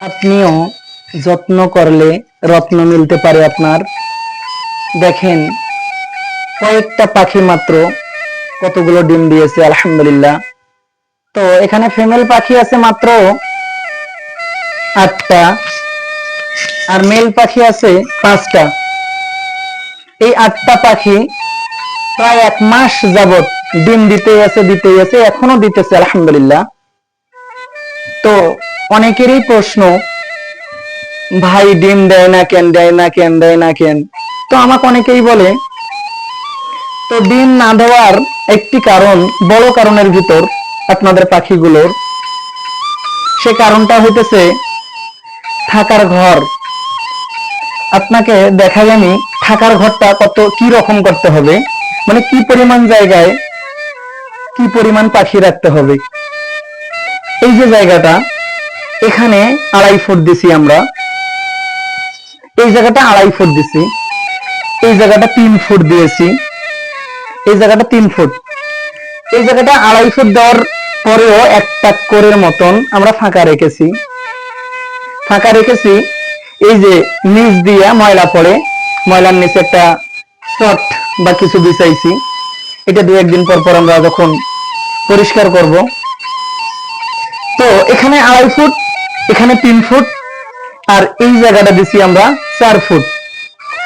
আপনিও যত্ন করলে রত্ন মিলতে পারে আপনার। দেখেন কয়েকটা পাখি মাত্র কতগুলো ডিম দিয়েছে, আলহামদুলিল্লাহ। তো এখানে ফিমেল পাখি আছে মাত্র 8টা আর মেল পাখি আছে 5টা। এই 8টা পাখি প্রায় 1 মাস যাবত ডিম দিতেই আছে, এখনো দিতেছে, আলহামদুলিল্লাহ। তো অনেকেরই প্রশ্ন, ভাই ডিম দেয় না কেন, দেয় না কেন। তো আমাকে অনেকেই বলে, তো ডিম না দেওয়ার একটি কারণ, বড় কারণের ভিতর আপনাদের পাখিগুলোর, সে কারণটা হইতেছে থাকার ঘর। আপনাকে দেখাই আমি থাকার ঘরটা কত কি রকম করতে হবে, মানে কি পরিমাণ জায়গায় কি পরিমাণ পাখি রাখতে হবে। এই যে জায়গাটা, এখানে 2.5 ফুট দিছি আমরা, এই জায়গাটা 2.5 ফুট দিছি, এই জায়গাটা 3 ফুট দিয়েছি, এই জায়গাটা 3 ফুট, এই জায়গাটা 2.5 ফুট দেওয়ার পরেও একটা কোরের মতন আমরা ফাঁকা রেখেছি। এই যে নিচ দিয়া ময়লা পড়ে, ময়লার নিচে একটা চট বা কিছু বিছাইছি। এটা 2-1 দিন পর পর আমরা যখন পরিষ্কার করব। তো এখানে 2.5 ফুট, এখানে 3 ফুট, আর এই জায়গাটা দিছি আমরা 4 ফুট।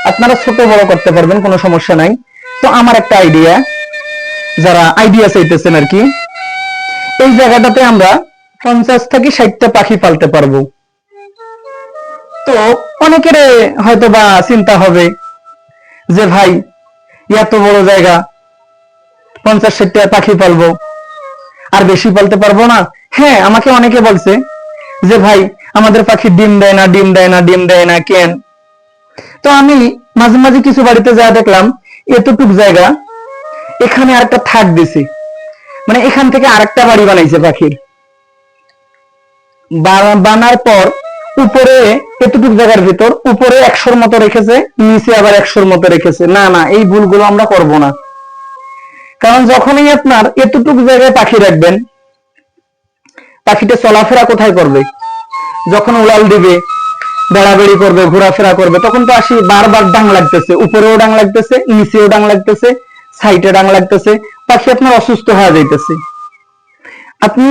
আপনারা ছোট বড় করতে পারবেন, কোনো সমস্যা নাই। তো আমার একটা আইডিয়া, যারা আইডিয়া চাইতেছেন আর কি, এই জায়গাটাতে আমরা 50 থেকে 60টা পাখি পালতে পারবো। তো অনেকের হয়তো বা চিন্তা হবে যে ভাই এত বড় জায়গা, 50-60টা পাখি পালবো, আর বেশি পালতে পারবো না। হ্যাঁ, আমাকে অনেকে বলছে যে ভাই আমাদের পাখি ডিম দেয় না কেন। তো আমি মাঝে মাঝে কিছু বাড়িতে যা দেখলাম, এতটুক জায়গা, এখানে আরেকটা থাক দিছি, মানে এখান থেকে আরেকটা বাড়ি বানাইছে পাখির। বানার পর উপরে এতটুক জায়গার ভিতর উপরে 100-র মতো রেখেছে, নিচে আবার 100-র মতো রেখেছে। না না, এই ভুলগুলো আমরা করব না। কারণ যখনই আপনার এতটুক জায়গায় পাখি রাখবেন, পাখিটা চলাফেরা কোথায় করবে? যখন উড়াল দিবে, বেড়াবেড়ি করবে, ঘোরাফেরা করবে, তখন তো আসি বারবার ডাং লাগতেছে, উপরেও ডাং লাগতেছে, নিচেও ডাং লাগতেছে, সাইডে ডাং লাগতেছে, পাখি আপনার অসুস্থ হয়ে যাইতেছে। আপনি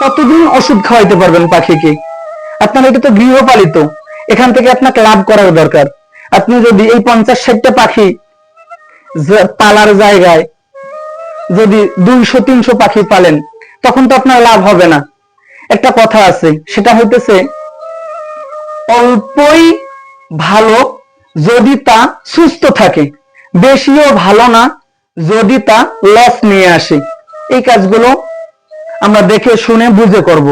কতদিন ওষুধ খাওয়াইতে পারবেন পাখিকে? আপনার এটা তো গৃহপালিত, এখান থেকে আপনাকে লাভ করার দরকার। আপনি যদি এই 50-60টা পাখি পালার জায়গায় যদি 200-300 পাখি পালেন, তখন তো আপনার লাভ হবে না। একটা কথা আছে, সেটা হইতেছে অল্পই ভালো যদি তা সুস্থ থাকে, বেশিও ভালো না যদি তা লস নিয়ে আসে। এই কাজগুলো আমরা দেখে শুনে বুঝে করব।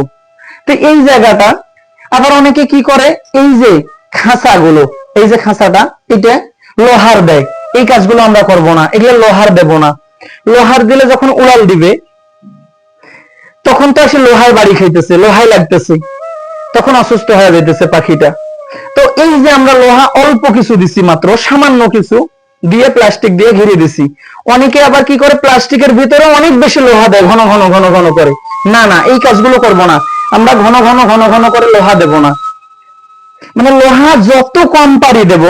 তো এই জায়গাটা আবার অনেকে কি করে, এই যে খাঁচাগুলো, এই যে খাঁচাটা, এটা লোহার দেয়। এই কাজগুলো আমরা করব না, এগুলো লোহার দেব না। লোহার দিলে যখন উড়াল দিবে, তখন তো আসলে লোহায় বাড়ি খাইতেছে, লোহায় লাগতেছে, তখন অসুস্থ হয়ে যাইতেছে পাখিটা। তো এই যে আমরা লোহা অল্প কিছু দিছি, মাত্র সামান্য কিছু দিয়ে প্লাস্টিক দিয়ে ঘিরে দিছি। অনেকে আবার কি করে, প্লাস্টিকের ভিতরে অনেক বেশি লোহা দেয়, ঘন ঘন ঘন ঘন করে। না না, এই কাজগুলো করব না আমরা। ঘন ঘন ঘন ঘন করে লোহা দেব না, মানে লোহা যত কম পারি দেব,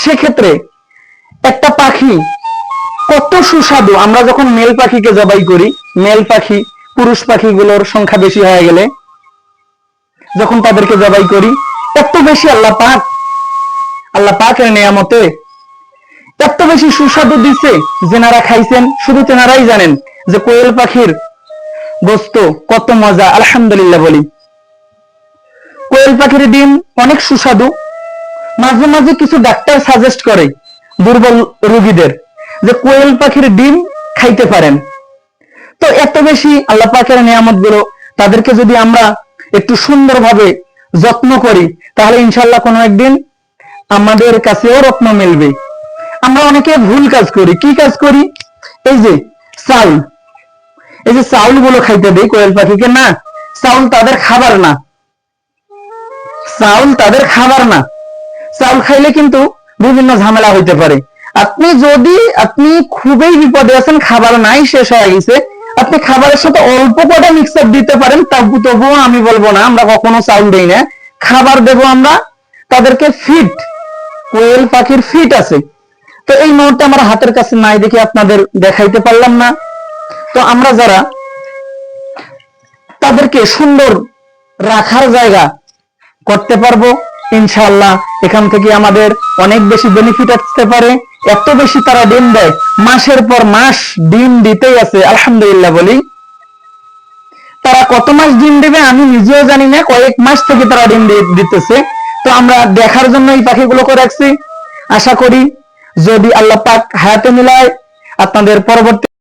সেক্ষেত্রে একটা পাখি কত সুস্বাদু। আমরা যখন মেল পাখিকে জবাই করি, মেল পাখি পুরুষ পাখিগুলোর সংখ্যা বেশি হয়ে গেলে যখন তাদেরকে জবাই করি, এত বেশি আল্লাহ পাকের নিয়ামতে এত বেশি সুস্বাদু দিছে, যেনারা খাইছেন শুধু তেনারাই জানেন যে কোয়েল পাখির গোস্ত কত মজা, আলহামদুলিল্লাহ বলি। কোয়েল পাখির ডিম অনেক সুস্বাদু। মাঝে মাঝে কিছু ডাক্তার সাজেস্ট করে দুর্বল রোগীদের যে কোয়েল পাখির ডিম খাইতে পারেন। তো এত বেশি আল্লাহ পাকের নিয়ামত গুলো, তাদেরকে যদি আমরা একটু সুন্দরভাবে যত্ন করি, তাহলে ইনশাল্লাহ কোনো একদিন আমাদের কাছেও রত্ন মিলবে। আমরা অনেকে ভুল কাজ করি। কি কাজ করি? এই যে চাউল, এই যে চাউল গুলো খাইতে দেই কোয়েল পাখিকে, না, চাউল তাদের খাবার না, চাউল তাদের খাবার না। চাউল খাইলে কিন্তু বিভিন্ন ঝামেলা হইতে পারে। আপনি খুবই বিপদে আছেন, খাবার নাই, শেষ হয়ে গেছে, আপনি খাবারের সাথে অল্প কটা মিক্সার দিতে পারেন, তবুও আমি বলবো না আমরা কখনো চাউল দেই না। খাবার দেব আমরা তাদেরকে, ফিট, কোয়েল পাখির ফিট আছে। তো এই মুহূর্তে আমার হাতের কাছে নাই দেখে আপনাদের দেখাইতে পারলাম না। তো আমরা যারা তাদেরকে সুন্দর রাখার জায়গা করতে পারবো, ইনশাআল্লাহ এখান থেকে আমাদের অনেক বেশি বেনিফিট আসতে পারে। এত বেশি তারা ডিম দেয়, মাসের পর মাস ডিম দিতেই আছে, আলহামদুলিল্লাহ বলি। তারা কত মাস ডিম দেবে আমি নিজেও জানি না, কয়েক মাস থেকে তারা ডিম দিতেছে। তো আমরা দেখার জন্য এই পাখিগুলোকে রাখছি। আশা করি যদি আল্লাহ পাক হায়াতে মিলায় আপনাদের পরবর্তী